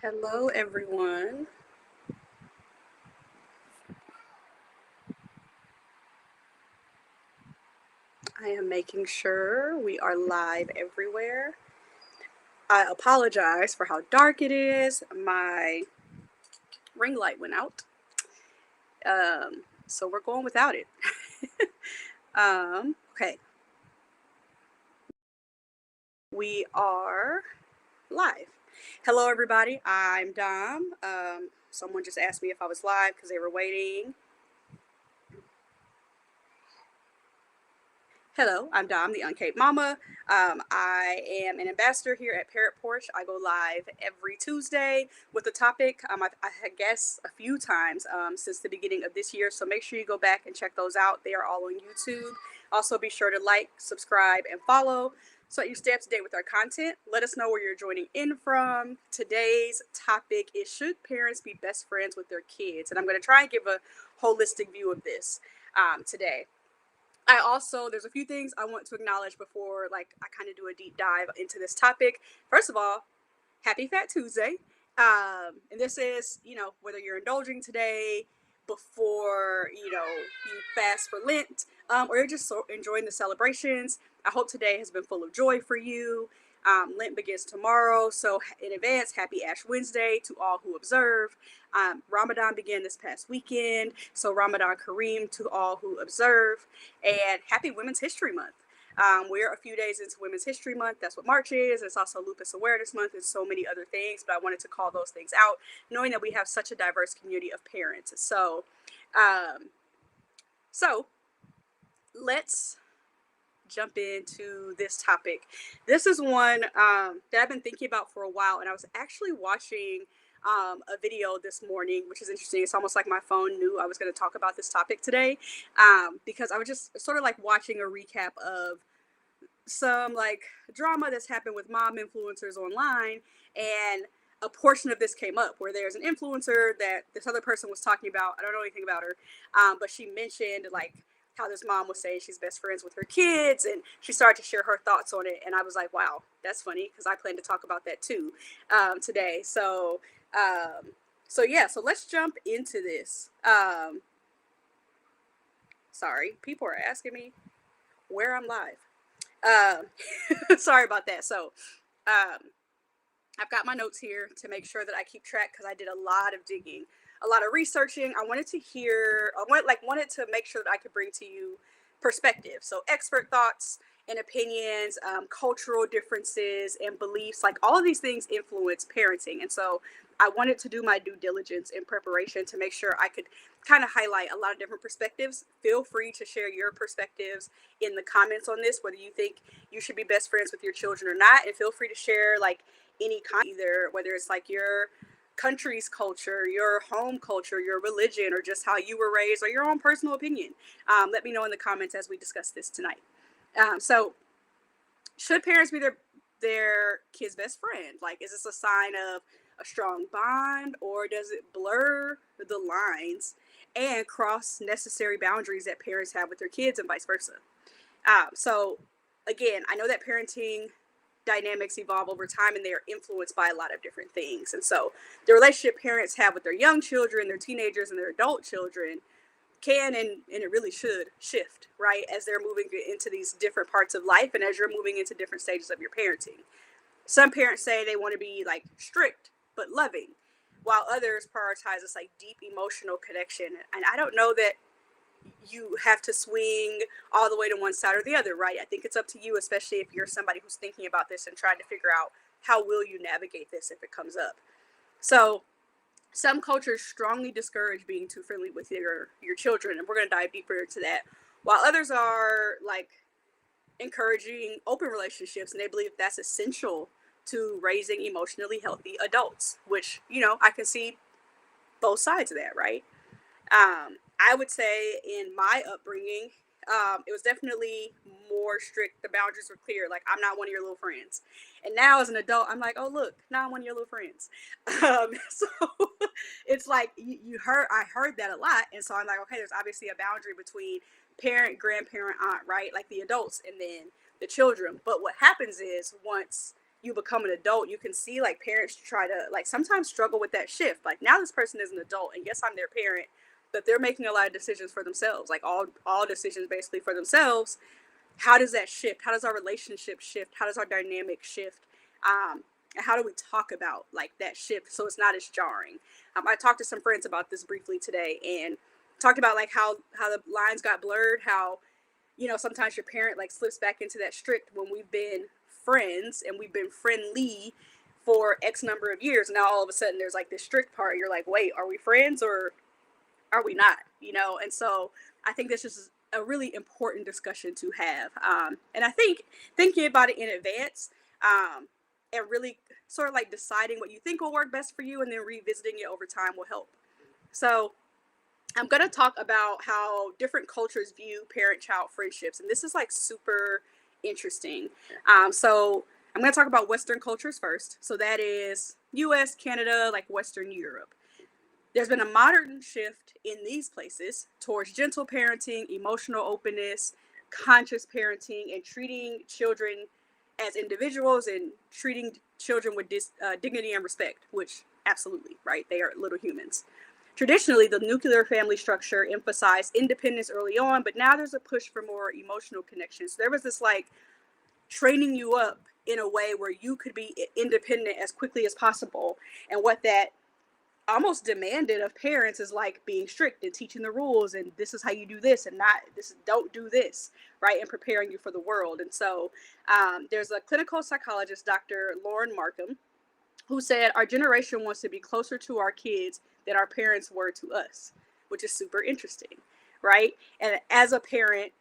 Hello, everyone. I am making sure we are live everywhere. I apologize for how dark it is. My ring light went out. So we're going without it. Okay, we are live. Hello, everybody. I'm Dom. Someone just asked me if I was live because they were waiting. Hello, I'm Dom, the Uncaped Mama. I am an ambassador here at ParentPorch. I go live every Tuesday with a topic. I guess a few times since the beginning of this year, so make sure you go back and check those out. They are all on YouTube. Also, be sure to like, subscribe, and follow so that you stay up to date with our content. Let us know where you're joining in from. Today's topic is: should parents be best friends with their kids? And I'm going to try and give a holistic view of this today. There's a few things I want to acknowledge before I kind of do a deep dive into this topic. First of all, happy Fat Tuesday. And this is, whether you're indulging today before, you fast for Lent, or you're just enjoying the celebrations. I hope today has been full of joy for you. Lent begins tomorrow, so in advance, happy Ash Wednesday to all who observe. Ramadan began this past weekend, so Ramadan Kareem to all who observe, and happy Women's History Month. We're a few days into Women's History Month. That's what March is. It's also Lupus Awareness Month and so many other things, but I wanted to call those things out, knowing that we have such a diverse community of parents. So let's jump into this topic. This is one that I've been thinking about for a while, and I was actually watching a video this morning, which is interesting. It's almost like my phone knew I was going to talk about this topic today, because I was just sort of like watching a recap of some like drama that's happened with mom influencers online, and a portion of this came up where there's an influencer that this other person was talking about. I don't know anything about her, but she mentioned like how this mom was saying she's best friends with her kids, and she started to share her thoughts on it, and I was like, wow, that's funny, because I plan to talk about that too today. So let's jump into this. Sorry, people are asking me where I'm live. Sorry about that. Um, I've got my notes here to make sure that I keep track, because I did a lot of digging, a lot of researching. I wanted to make sure that I could bring to you perspective. So expert thoughts and opinions, cultural differences and beliefs, like all of these things influence parenting. And so I wanted to do my due diligence in preparation to make sure I could kind of highlight a lot of different perspectives. Feel free to share your perspectives in the comments on this, whether you think you should be best friends with your children or not. And feel free to share like any kind, either whether it's like your country's culture, your home culture, your religion, or just how you were raised, or your own personal opinion. Let me know in the comments as we discuss this tonight. So should parents be their kid's best friend? Like, is this a sign of a strong bond, or does it blur the lines and cross necessary boundaries that parents have with their kids, and vice versa? So again, I know that parenting dynamics evolve over time, and they are influenced by a lot of different things. And so the relationship parents have with their young children, their teenagers, and their adult children can and it really should shift, right, as they're moving into these different parts of life, and as you're moving into different stages of your parenting. Some parents say they want to be like strict but loving, while others prioritize this like deep emotional connection. And I don't know that you have to swing all the way to one side or the other, right? I think it's up to you, especially if you're somebody who's thinking about this and trying to figure out how will you navigate this if it comes up. So some cultures strongly discourage being too friendly with your children, and we're going to dive deeper into that, while others are like encouraging open relationships, and they believe that's essential to raising emotionally healthy adults, which, I can see both sides of that, right? I would say in my upbringing, it was definitely more strict. The boundaries were clear. Like, I'm not one of your little friends. And now as an adult, I'm like, oh, look, now I'm one of your little friends. So it's like I heard that a lot. And so I'm like, okay, there's obviously a boundary between parent, grandparent, aunt, right? Like the adults, and then the children. But what happens is once you become an adult, you can see like parents try to like sometimes struggle with that shift. Like now this person is an adult and yes, I'm their parent, but they're making a lot of decisions for themselves, like all decisions basically for themselves. How does that shift? How does our relationship shift? How does our dynamic shift? And how do we talk about like that shift so it's not as jarring? I talked to some friends about this briefly today and talked about like how the lines got blurred, how sometimes your parent like slips back into that strict when we've been friends and we've been friendly for X number of years. Now all of a sudden there's like this strict part. You're like, wait, are we friends or are we not? And so I think this is a really important discussion to have. And I think thinking about it in advance and really sort of like deciding what you think will work best for you and then revisiting it over time will help. So I'm going to talk about how different cultures view parent-child friendships. And this is like super interesting. So I'm going to talk about Western cultures first. So that is US, Canada, like Western Europe. There's been a modern shift in these places towards gentle parenting, emotional openness, conscious parenting, and treating children as individuals and treating children with dignity and respect, which absolutely, right? They are little humans. Traditionally, the nuclear family structure emphasized independence early on, but now there's a push for more emotional connections. So there was this like training you up in a way where you could be independent as quickly as possible. And what that almost demanded of parents is like being strict and teaching the rules and this is how you do this and not this, don't do this, right? And preparing you for the world. And so there's a clinical psychologist, Dr. Lauren Markham, who said our generation wants to be closer to our kids than our parents were to us, which is super interesting, right? And as a parent,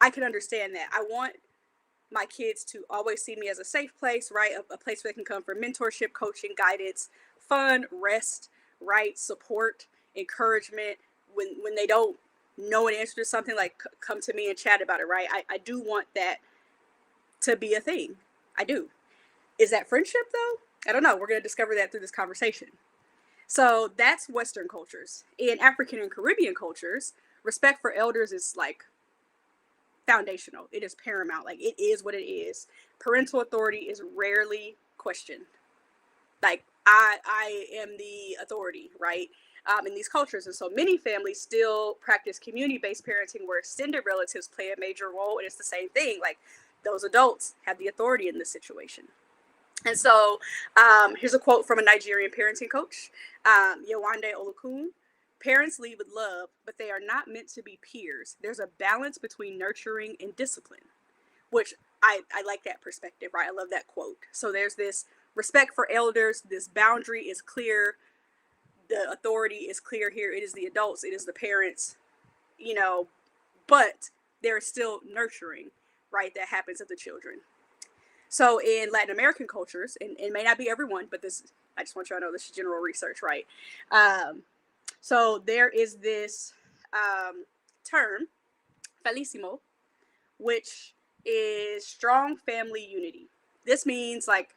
I can understand that. I want my kids to always see me as a safe place, right? A place where they can come for mentorship, coaching, guidance, fun, rest, right? Support, encouragement. When they don't know an answer to something, like come to me and chat about it, right? I do want that to be a thing. I do. Is that friendship though? I don't know. We're going to discover that through this conversation. So that's Western cultures. In African and Caribbean cultures, respect for elders is like foundational. It is paramount. Like it is what it is. Parental authority is rarely questioned. Like I am the authority, right? In these cultures. And so many families still practice community-based parenting where extended relatives play a major role. And it's the same thing. Like those adults have the authority in this situation. And so here's a quote from a Nigerian parenting coach, Yewande Olukun. Parents lead with love, but they are not meant to be peers. There's a balance between nurturing and discipline, which I like that perspective, right? I love that quote. So there's this respect for elders. This boundary is clear. The authority is clear here. It is the adults. It is the parents, but there is still nurturing, right? That happens of the children. So in Latin American cultures, and it may not be everyone, but I just want you to know this is general research, right? So there is this term, felicimo, which is strong family unity. This means like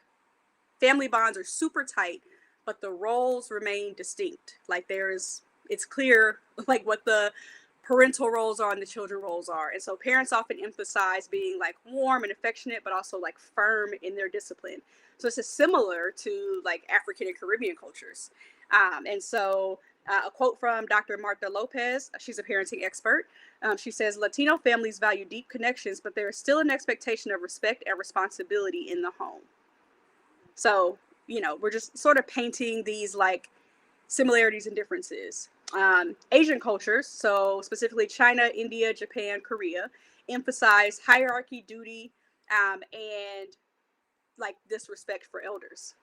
family bonds are super tight, but the roles remain distinct. Like it's clear like what the parental roles are and the children roles are. And so parents often emphasize being like warm and affectionate, but also like firm in their discipline. So this is similar to like African and Caribbean cultures. And so a quote from Dr. Marta Lopez, she's a parenting expert. She says, Latino families value deep connections, but there is still an expectation of respect and responsibility in the home. So, we're just sort of painting these like similarities and differences. Asian cultures, so specifically China, India, Japan, Korea, emphasize hierarchy, duty, and like disrespect for elders,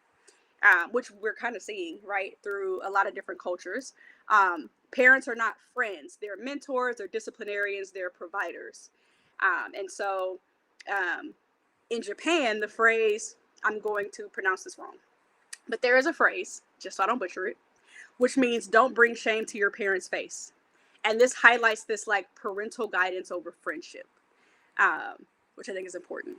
which we're kind of seeing right through a lot of different cultures. Parents are not friends. They're mentors, they're disciplinarians, they're providers. And so in Japan, the phrase, I'm going to pronounce this wrong, but there is a phrase, just so I don't butcher it, which means don't bring shame to your parents' face. And this highlights this like parental guidance over friendship, which I think is important.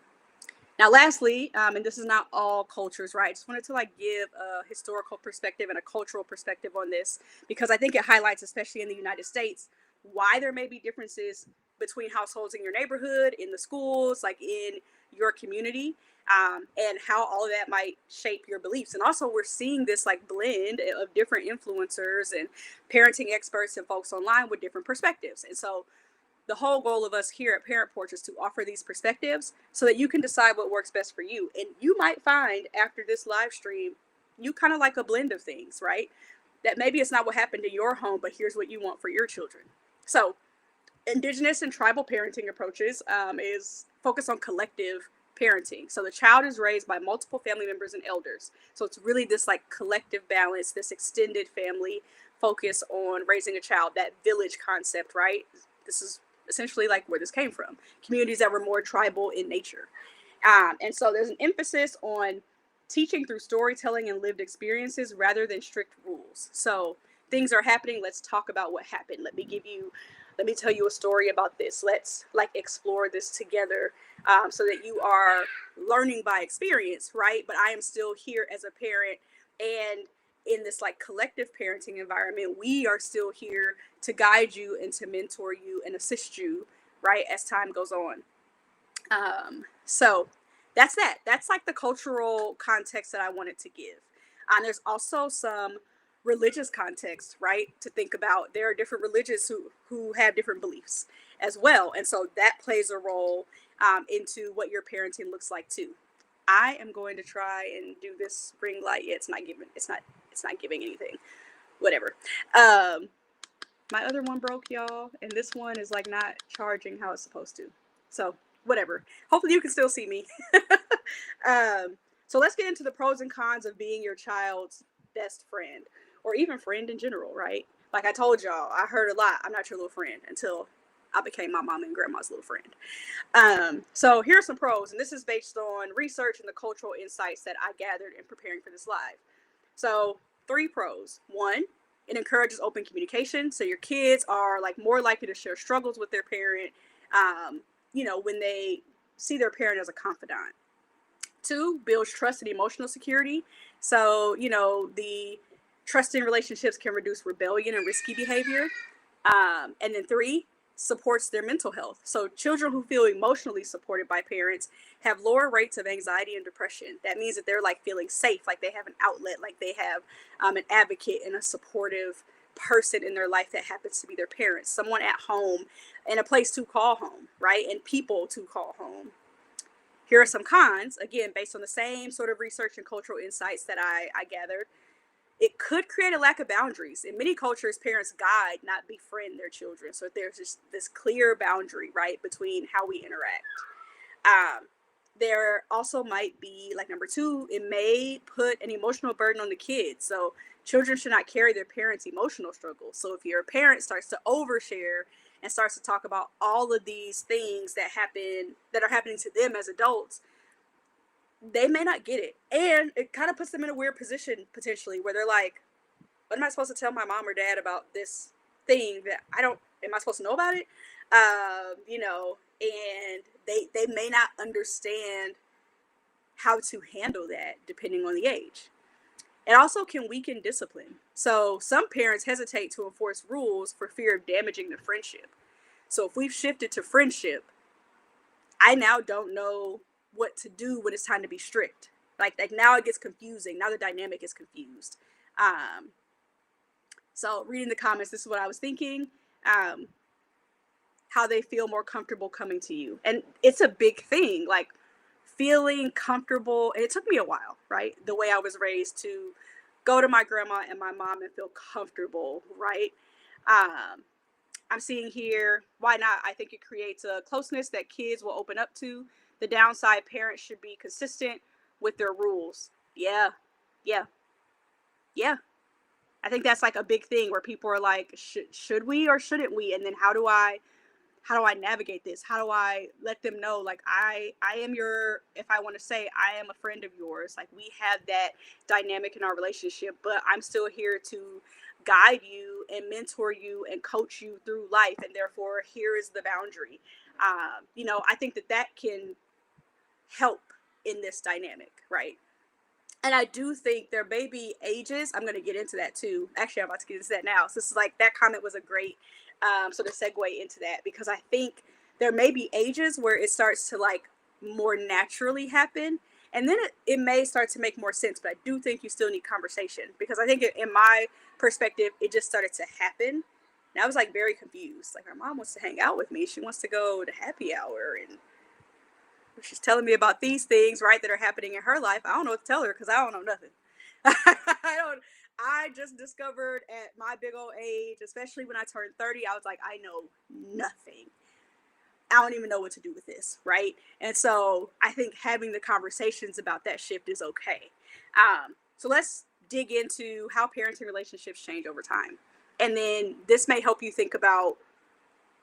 Now, lastly, and this is not all cultures, right? I just wanted to like give a historical perspective and a cultural perspective on this, because I think it highlights, especially in the United States, why there may be differences between households in your neighborhood, in the schools, like in your community, and how all of that might shape your beliefs. And also, we're seeing this like blend of different influencers and parenting experts and folks online with different perspectives. And so, the whole goal of us here at ParentPorch is to offer these perspectives so that you can decide what works best for you. And you might find after this live stream, you kind of like a blend of things, right? That maybe it's not what happened to your home, but here's what you want for your children. So, indigenous and tribal parenting approaches is focused on collective parenting. So the child is raised by multiple family members and elders. So it's really this like collective balance, this extended family focus on raising a child, that village concept, right? This is essentially like where this came from. Communities that were more tribal in nature. And so there's an emphasis on teaching through storytelling and lived experiences rather than strict rules. So things are happening. Let's talk about what happened. Let me tell you a story about this. Let's like explore this together, so that you are learning by experience, right? But I am still here as a parent, and in this like collective parenting environment, we are still here to guide you and to mentor you and assist you, right, as time goes on. So that's that. That's like the cultural context that I wanted to give. There's also some religious context, right, to think about. There are different religions who have different beliefs as well, and so that plays a role into what your parenting looks like too. I am going to try and do this ring light. Yeah, it's not giving. It's not giving anything. Whatever. My other one broke, y'all, and this one is like not charging how it's supposed to. So whatever. Hopefully you can still see me. So let's get into the pros and cons of being your child's best friend, or even friend in general, right? Like I told y'all, I heard a lot, I'm not your little friend, until I became my mom and grandma's little friend. So here's some pros, and this is based on research and the cultural insights that I gathered in preparing for this live. So 3 pros. 1, it encourages open communication. So your kids are like more likely to share struggles with their parent, when they see their parent as a confidant. 2, builds trust and emotional security. So, the trusting relationships can reduce rebellion and risky behavior. And then 3, supports their mental health. So children who feel emotionally supported by parents have lower rates of anxiety and depression. That means that they're like feeling safe, like they have an outlet, like they have an advocate and a supportive person in their life that happens to be their parents, someone at home and a place to call home, right? And people to call home. Here are some cons, again, based on the same sort of research and cultural insights that I gathered. It could create a lack of boundaries. In many cultures, parents guide, not befriend their children. So there's just this clear boundary, right, between how we interact. There also might be, like number 2, it may put an emotional burden on the kids. So children should not carry their parents' emotional struggles. So if your parent starts to overshare and starts to talk about all of these things that are happening to them as adults, they may not get it. And it kind of puts them in a weird position potentially where they're like, what am I supposed to tell my mom or dad about this thing that am I supposed to know about it? And they may not understand how to handle that depending on the age. It also can weaken discipline. So some parents hesitate to enforce rules for fear of damaging the friendship. So if we've shifted to friendship, I now don't know what to do when it's time to be strict. Like now it gets confusing. Now the dynamic is confused. So reading the comments, this is what I was thinking. How they feel more comfortable coming to you. And it's a big thing, like feeling comfortable. And it took me a while, right? The way I was raised to go to my grandma and my mom and feel comfortable, right? I'm seeing here, why not? I think it creates a closeness that kids will open up to. The downside, parents should be consistent with their rules. Yeah. I think that's like a big thing where people are like, should we or shouldn't we? And then how do I navigate this? How do I let them know, like, I am if I want to say I am a friend of yours, like we have that dynamic in our relationship, but I'm still here to guide you and mentor you and coach you through life. And therefore, here is the boundary. I think that can help in this dynamic, right? And I do think there may be ages. I'm going to get into that too. Actually, I'm about to get into that now. So this is like, that comment was a great So to segue into that, because I think there may be ages where it starts to like more naturally happen. And then it may start to make more sense, but I do think you still need conversation, because I think in my perspective, it just started to happen. And I was like very confused. Like, my mom wants to hang out with me. She wants to go to happy hour, and she's telling me about these things, right, that are happening in her life. I don't know what to tell her because I don't know nothing. I don't. I just discovered at my big old age, especially when I turned 30, I was like, I know nothing. I don't even know what to do with this, right? And so I think having the conversations about that shift is okay. So let's dig into how parenting relationships change over time. And then this may help you think about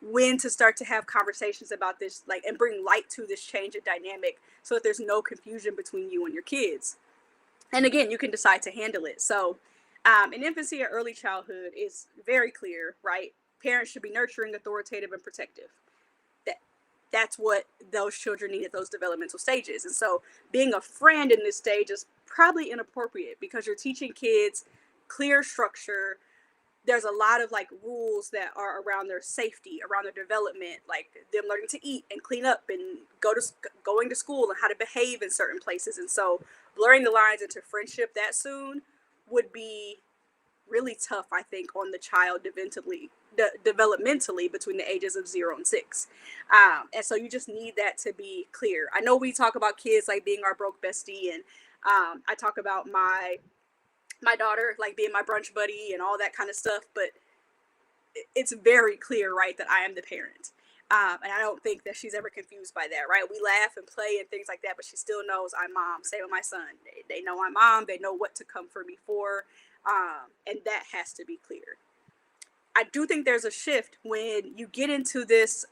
when to start to have conversations about this, like, and bring light to this change in dynamic so that there's no confusion between you and your kids. And again, you can decide to handle it. So in infancy or early childhood is very clear, right? Parents should be nurturing, authoritative, and protective. That's what those children need at those developmental stages. And so being a friend in this stage is probably inappropriate, because you're teaching kids clear structure. There's a lot of like rules that are around their safety, around their development, like them learning to eat and clean up and going to school and how to behave in certain places. And so blurring the lines into friendship that soon would be really tough, I think, on the child developmentally between the ages of 0 and 6. And so you just need that to be clear. I know we talk about kids like being our broke bestie, and I talk about my daughter like being my brunch buddy and all that kind of stuff, but it's very clear, right, that I am the parent. And I don't think that she's ever confused by that, right? We laugh and play and things like that, but she still knows I'm mom. Same with my son. They know I'm mom. They know what to come for me for. And that has to be clear. I do think there's a shift when you get into this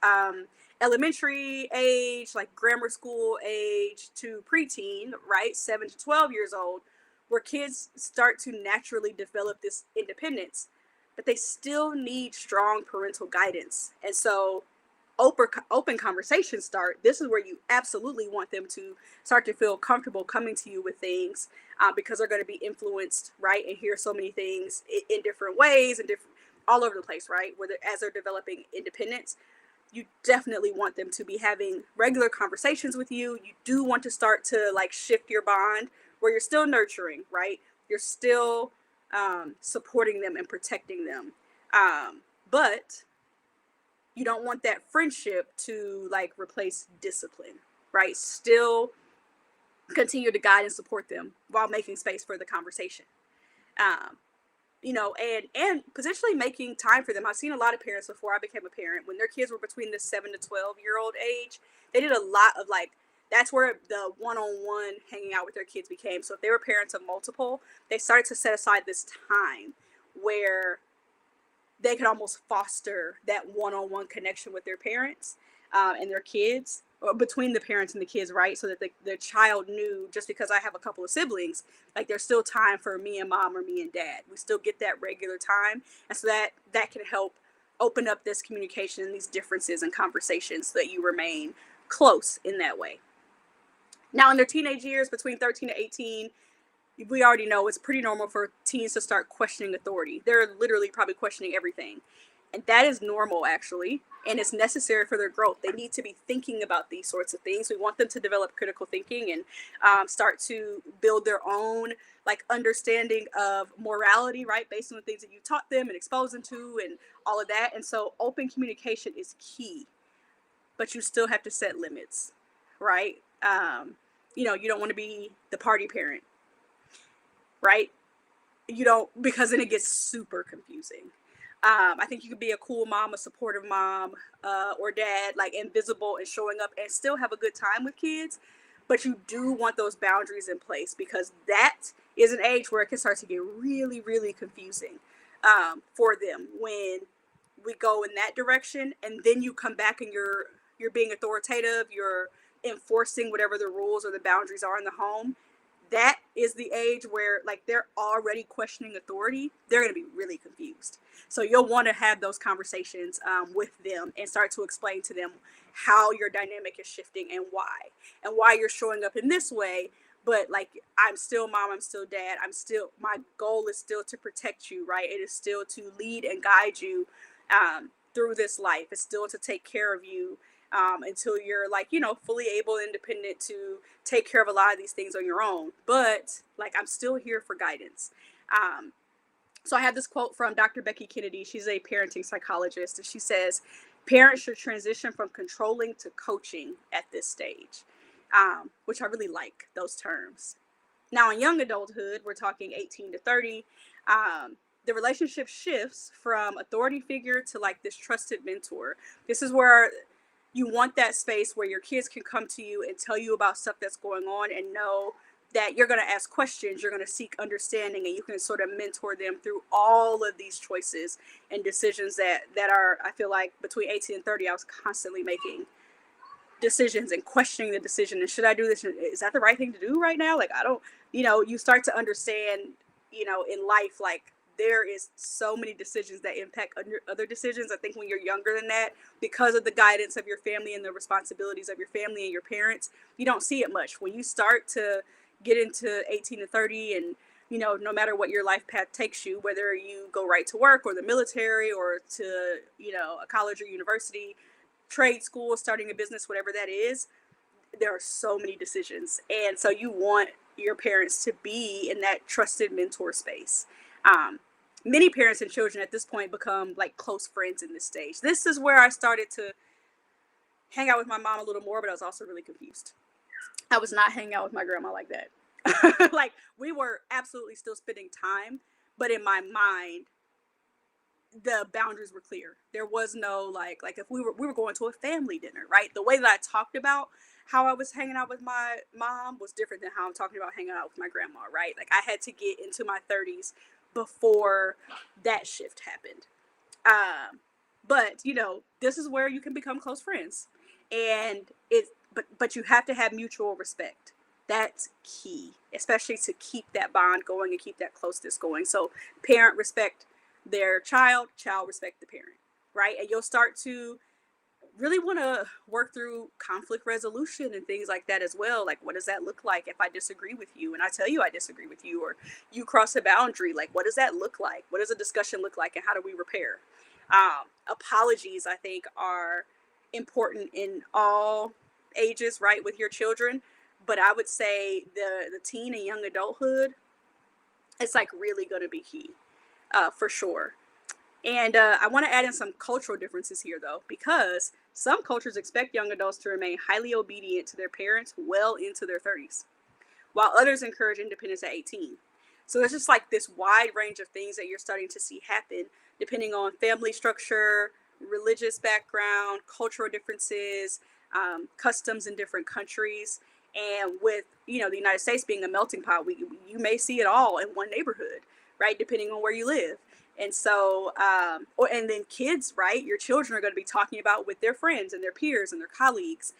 elementary age, like grammar school age, to preteen, right? 7 to 12 years old, where kids start to naturally develop this independence, but they still need strong parental guidance. And so open conversations start. This is where you absolutely want them to start to feel comfortable coming to you with things, because they're going to be influenced, right, and hear so many things in different ways and different all over the place, right, where as they're developing independence. You definitely want them to be having regular conversations with you. You do want to start to like shift your bond where you're still nurturing, right? You're still supporting them and protecting them, but you don't want that friendship to like replace discipline, right? Still continue to guide and support them while making space for the conversation. Um, and potentially making time for them. I've seen a lot of parents before I became a parent, when their kids were between the 7 to 12-year-old age, they did a lot of like, that's where the one-on-one hanging out with their kids became. So if they were parents of multiple, they started to set aside this time where they could almost foster that one-on-one connection with their parents and their kids, or between the parents and the kids, right? So that the child knew, just because I have a couple of siblings, like there's still time for me and mom or me and dad. We still get that regular time. And so that can help open up this communication and these differences and conversations so that you remain close in that way. Now, in their teenage years, between 13 to 18, we already know it's pretty normal for teens to start questioning authority. They're literally probably questioning everything. And that is normal, actually, and it's necessary for their growth. They need to be thinking about these sorts of things. We want them to develop critical thinking and start to build their own like understanding of morality, right, based on the things that you taught them and exposed them to and all of that. And so open communication is key, but you still have to set limits, right? You don't want to be the party parent, right? You don't, because then it gets super confusing. I think you could be a cool mom, a supportive mom, or dad, like invisible and showing up and still have a good time with kids. But you do want those boundaries in place, because that is an age where it can start to get really, really confusing for them when we go in that direction. And then you come back and you're being authoritative, you're enforcing whatever the rules or the boundaries are in the home. That is the age where like they're already questioning authority. They're going to be really confused. So you'll want to have those conversations with them and start to explain to them how your dynamic is shifting and why you're showing up in this way. But like, I'm still mom, I'm still dad, my goal is still to protect you, right? It is still to lead and guide you through this life. It's still to take care of you until you're like, fully able and independent to take care of a lot of these things on your own. But like, I'm still here for guidance. So I have this quote from Dr. Becky Kennedy. She's a parenting psychologist, and she says, parents should transition from controlling to coaching at this stage, which I really like those terms. Now, in young adulthood, we're talking 18 to 30, the relationship shifts from authority figure to like this trusted mentor. This is where you want that space where your kids can come to you and tell you about stuff that's going on and know that you're going to ask questions, you're going to seek understanding, and you can sort of mentor them through all of these choices and decisions that are, I feel like between 18 and 30, I was constantly making decisions and questioning the decision. And should I do this? Is that the right thing to do right now? Like, I don't, you start to understand, in life, like there is so many decisions that impact other decisions. I think when you're younger than that, because of the guidance of your family and the responsibilities of your family and your parents, you don't see it much. When you start to get into 18 to 30 and, no matter what your life path takes you, whether you go right to work or the military or to, a college or university, trade school, starting a business, whatever that is, there are so many decisions. And so you want your parents to be in that trusted mentor space. Many parents and children at this point become like close friends in this stage. This is where I started to hang out with my mom a little more, but I was also really confused. I was not hanging out with my grandma like that. Like, we were absolutely still spending time, but in my mind, the boundaries were clear. There was no like if we were going to a family dinner, right? The way that I talked about how I was hanging out with my mom was different than how I'm talking about hanging out with my grandma, right? Like, I had to get into my 30s before that shift happened. But this is where you can become close friends, and but you have to have mutual respect. That's key, especially to keep that bond going and keep that closeness going. So parent respect their child respect the parent, right? And you'll start to really want to work through conflict resolution and things like that as well. Like, what does that look like if I disagree with you and I tell you I disagree with you, or you cross a boundary? Like, what does that look like? What does a discussion look like, and how do we repair? Apologies, I think, are important in all ages, right, with your children. But I would say the teen and young adulthood, it's like really going to be key, for sure. And I want to add in some cultural differences here, though, because some cultures expect young adults to remain highly obedient to their parents well into their 30s, while others encourage independence at 18. So there's just like this wide range of things that you're starting to see happen depending on family structure, religious background, cultural differences, customs in different countries. And with, the United States being a melting pot, you may see it all in one neighborhood, right? Depending on where you live. And so, and then kids, right? Your children are going to be talking about with their friends and their peers and their colleagues.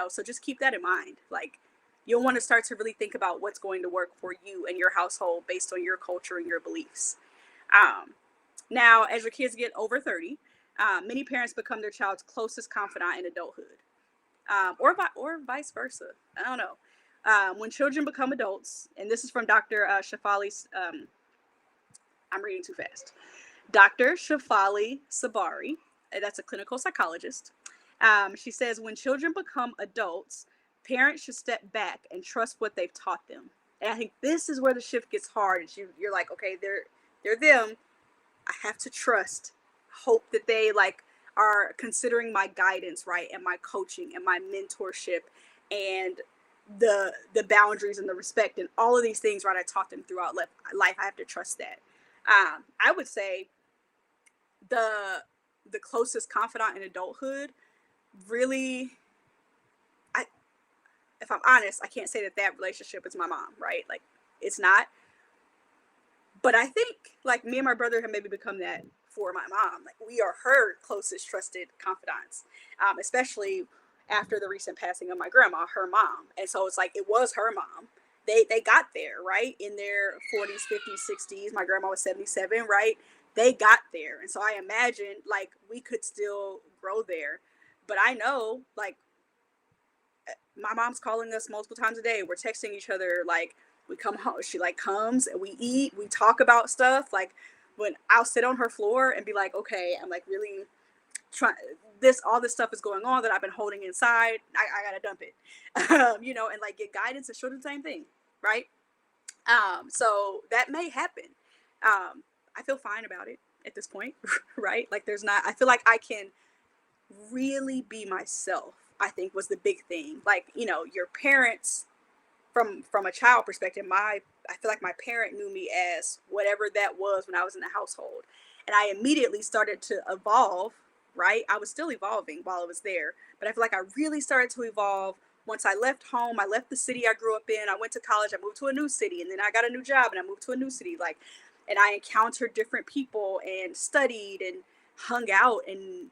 So just keep that in mind. Like, you'll want to start to really think about what's going to work for you and your household based on your culture and your beliefs. Now, as your kids get over 30, many parents become their child's closest confidant in adulthood, or vice versa. I don't know. When children become adults, and this is from Dr. Shafali, I'm reading too fast. Dr. Shafali Sabari, that's a clinical psychologist. She says, when children become adults, parents should step back and trust what they've taught them. And I think this is where the shift gets hard. You're like, okay, they're them. I have to trust, hope that they like are considering my guidance, right, and my coaching and my mentorship and the boundaries and the respect and all of these things, right, I taught them throughout life. I have to trust that. I would say the closest confidant in adulthood, really, if I'm honest, I can't say that relationship is my mom, right? Like, it's not. But I think like me and my brother have maybe become that for my mom. Like, we are her closest trusted confidants, especially after the recent passing of my grandma, her mom. And so it's like, it was her mom. They got there, right? In their 40s, 50s, 60s. My grandma was 77, right? They got there. And so I imagine like we could still grow there. But I know like my mom's calling us multiple times a day. We're texting each other. Like, we come home, she like comes and we eat, we talk about stuff. Like, when I'll sit on her floor and be like, okay, I'm like really trying all this stuff is going on that I've been holding inside. I gotta dump it, and like get guidance, and she'll do the same thing, right? So that may happen. I feel fine about it at this point, right? Like there's not. I feel like I can really be myself. I think was the big thing. Like your parents, from a child perspective, I feel like my parent knew me as whatever that was when I was in the household, and I immediately started to evolve. Right, I was still evolving while I was there, but I feel like I really started to evolve once I left home. I left the city I grew up in. I went to college. I moved to a new city, and then I got a new job, and I moved to a new city. Like, and I encountered different people and studied and hung out and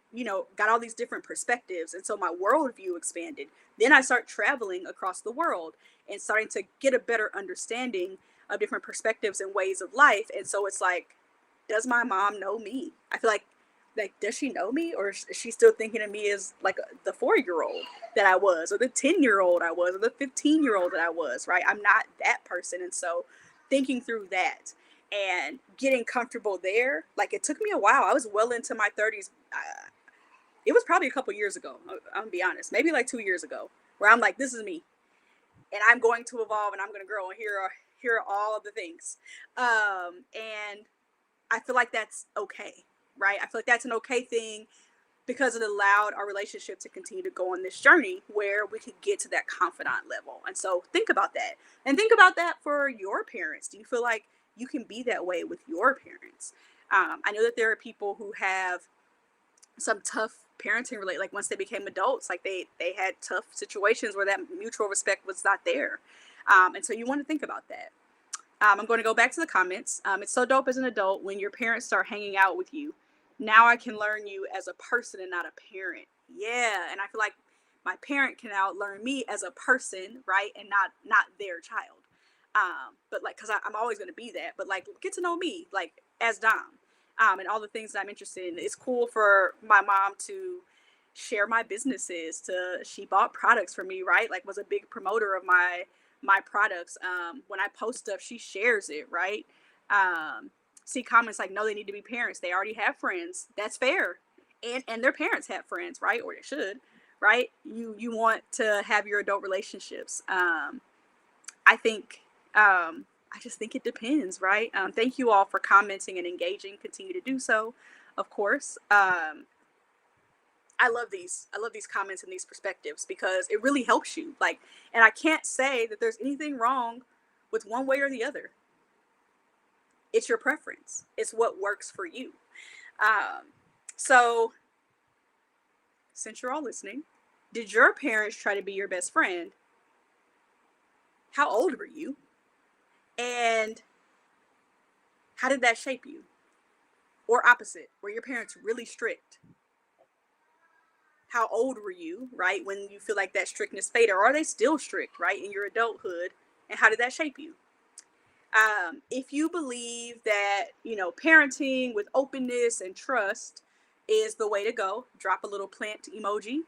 got all these different perspectives, and so my worldview expanded. Then I start traveling across the world and starting to get a better understanding of different perspectives and ways of life. And so it's like, does my mom know me? I feel like does she know me, or is she still thinking of me as like the 4-year-old that I was, or the 10-year-old I was, or the 15-year-old that I was, right? I'm not that person. And so thinking through that and getting comfortable there, like it took me a while. I was well into my 30s. It was probably a couple years ago, I'm gonna be honest, maybe like 2 years ago, where I'm like, this is me, and I'm going to evolve, and I'm going to grow, and here are all of the things. And I feel like that's okay, right? I feel like that's an okay thing, because it allowed our relationship to continue to go on this journey where we could get to that confidant level. And so think about that, and think about that for your parents. Do you feel like you can be that way with your parents? I know that there are people who have some tough parenting relate, like once they became adults, like they had tough situations where that mutual respect was not there. And so you want to think about that. I'm going to go back to the comments. It's so dope as an adult when your parents start hanging out with you. Now I can learn you as a person and not a parent. Yeah, and I feel like my parent can now learn me as a person, right, and not their child. But like, cause I'm always going to be that. But like, get to know me, like as Dom, and all the things that I'm interested in. It's cool for my mom to share my businesses. She bought products for me, right? Like was a big promoter of my products. When I post stuff, she shares it, right? See comments like, no, they need to be parents. They already have friends. That's fair. And their parents have friends, right? Or they should, right? You want to have your adult relationships. I think, I just think it depends, right? Thank you all for commenting and engaging. Continue to do so, of course. I love these. I love these comments and these perspectives, because it really helps you. Like, and I can't say that there's anything wrong with one way or the other. It's your preference. It's what works for you. So since you're all listening, did your parents try to be your best friend? How old were you? And how did that shape you? Or opposite, were your parents really strict? How old were you, right, when you feel like that strictness faded? Or are they still strict, right, in your adulthood? And how did that shape you? If you believe that, parenting with openness and trust is the way to go, drop a little plant emoji.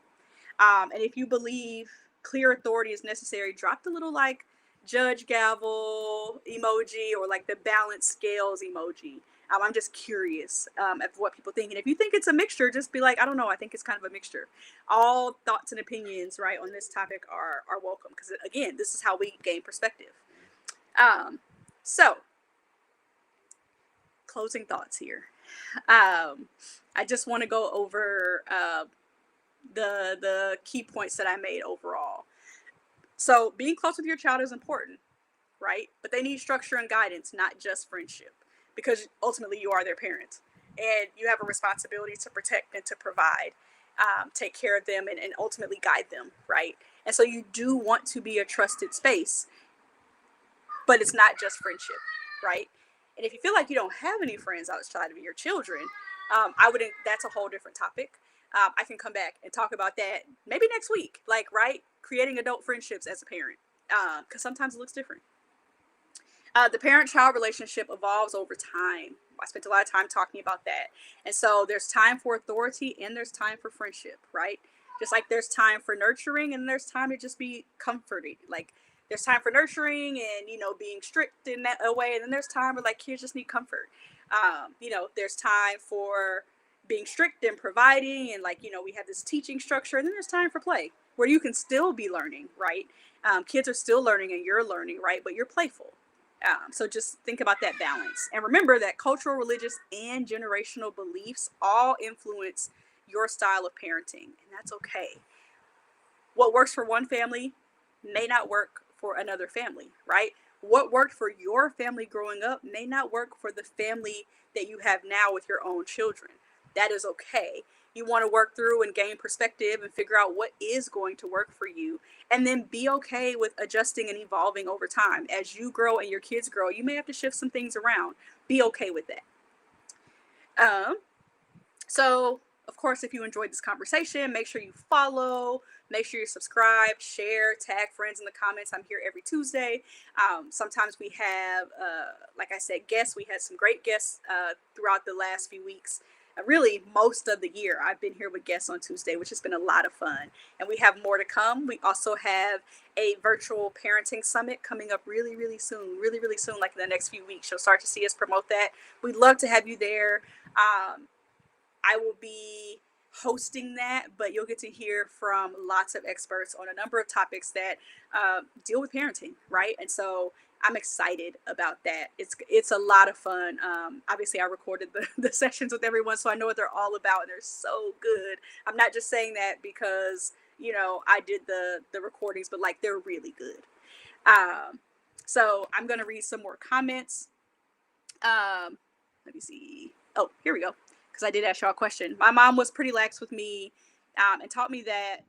And if you believe clear authority is necessary, drop the little like judge gavel emoji, or like the balance scales emoji. I'm just curious of what people think. And if you think it's a mixture, just be like, I don't know, I think it's kind of a mixture. All thoughts and opinions, right, on this topic are welcome, because again, this is how we gain perspective. So closing thoughts here. I just want to go over the key points that I made overall. So being close with your child is important, right? But they need structure and guidance, not just friendship, because ultimately you are their parent, and you have a responsibility to protect and to provide, take care of them, and ultimately guide them, right? And so you do want to be a trusted space, but it's not just friendship, right? And if you feel like you don't have any friends outside of your children, that's a whole different topic. I can come back and talk about that maybe next week, like, right, creating adult friendships as a parent, because sometimes it looks different. The parent-child relationship evolves over time. I spent a lot of time talking about that. And so there's time for authority and there's time for friendship, right? Just like there's time for nurturing and there's time to just be comforting. Like there's time for nurturing and, being strict in that way. And then there's time where like kids just need comfort. There's time for being strict and providing, and we have this teaching structure, and then there's time for play where you can still be learning, right? Kids are still learning and you're learning, right? But you're playful. So just think about that balance. And remember that cultural, religious, and generational beliefs all influence your style of parenting, and that's okay. What works for one family may not work for another family, right? What worked for your family growing up may not work for the family that you have now with your own children. That is okay. You want to work through and gain perspective and figure out what is going to work for you, and then be okay with adjusting and evolving over time. As you grow and your kids grow, you may have to shift some things around. Be okay with that. So, of course, if you enjoyed this conversation, make sure you follow, make sure you subscribe, share, tag friends in the comments. I'm here every Tuesday. Sometimes we have, like I said, guests. We had some great guests throughout the last few weeks. Really, most of the year, I've been here with guests on Tuesday, which has been a lot of fun. And we have more to come. We also have a virtual parenting summit coming up really, really soon, like in the next few weeks. You'll start to see us promote that. We'd love to have you there. I will be hosting that, but you'll get to hear from lots of experts on a number of topics that deal with parenting, right? And so I'm excited about that. It's a lot of fun. Obviously, I recorded the sessions with everyone, so I know what they're all about, and they're so good. I'm not just saying that because I did the recordings, but they're really good. So I'm gonna read some more comments. Let me see. Oh, here we go. Because I did ask y'all a question. My mom was pretty lax with me and taught me that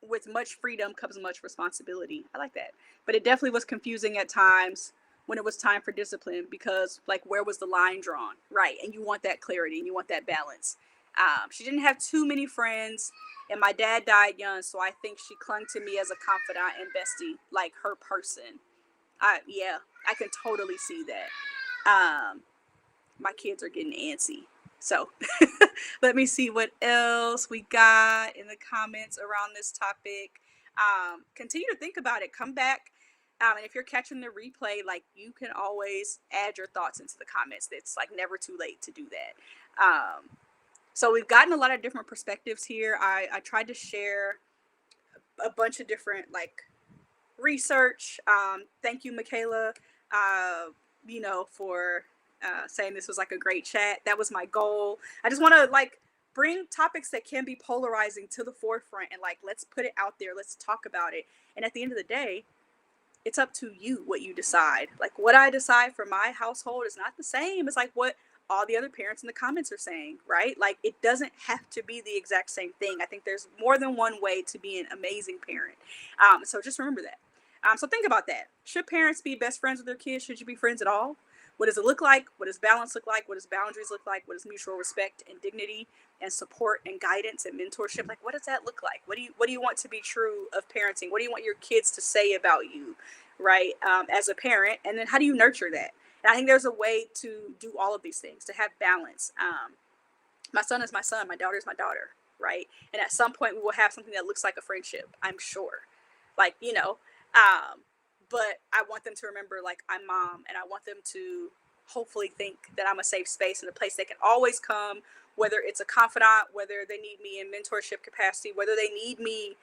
with much freedom comes much responsibility. I like that. But it definitely was confusing at times when it was time for discipline because, where was the line drawn? Right. And you want that clarity and you want that balance. She didn't have too many friends, and my dad died young, so I think she clung to me as a confidant and bestie, like her person. Yeah, I can totally see that. My kids are getting antsy. So let me see what else we got in the comments around this topic. Continue to think about it. Come back. And if you're catching the replay, you can always add your thoughts into the comments. It's never too late to do that. So we've gotten a lot of different perspectives here. I tried to share a bunch of different research. Thank you, Michaela, for saying this was a great chat. That was my goal. I just want to bring topics that can be polarizing to the forefront and let's put it out there. Let's talk about it. And at the end of the day, it's up to you what you decide. What I decide for my household is not the same as what all the other parents in the comments are saying, right? It doesn't have to be the exact same thing. I think there's more than one way to be an amazing parent. So just remember that. So think about that. Should parents be best friends with their kids? Should you be friends at all? What does it look like? What does balance look like? What does boundaries look like? What does mutual respect and dignity and support and guidance and mentorship? What does that look like? What do you want to be true of parenting? What do you want your kids to say about you, right? As a parent, and then how do you nurture that? And I think there's a way to do all of these things, to have balance. My son is my son. My daughter is my daughter, right? And at some point we will have something that looks like a friendship, I'm sure. But I want them to remember, I'm mom, and I want them to hopefully think that I'm a safe space and a place they can always come, whether it's a confidant, whether they need me in mentorship capacity, whether they need me,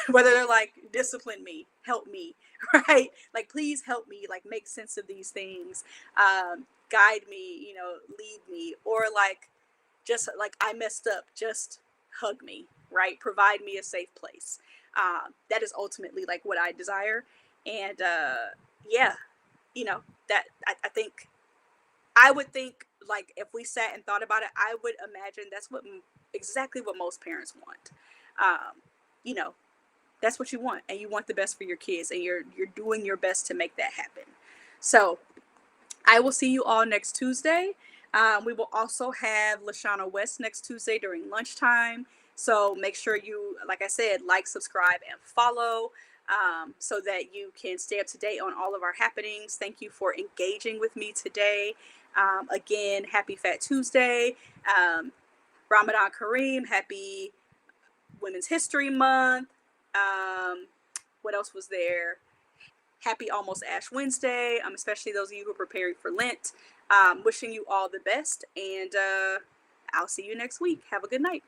whether they're discipline me, help me, right? Please help me, make sense of these things, guide me, lead me, or just I messed up, just hug me, right? Provide me a safe place. That is ultimately what I desire. And yeah, that I think I would think if we sat and thought about it, I would imagine that's exactly what most parents want. That's what you want, and you want the best for your kids, and you're doing your best to make that happen. So I will see you all next Tuesday. We will also have Lashana West next Tuesday during lunchtime. So make sure you, like I said, subscribe, and follow. So that you can stay up to date on all of our happenings. Thank you for engaging with me today. Again, happy Fat Tuesday, Ramadan Kareem, happy Women's History Month. What else was there? Happy almost Ash Wednesday, especially those of you who are preparing for Lent. Wishing you all the best, and I'll see you next week. Have a good night.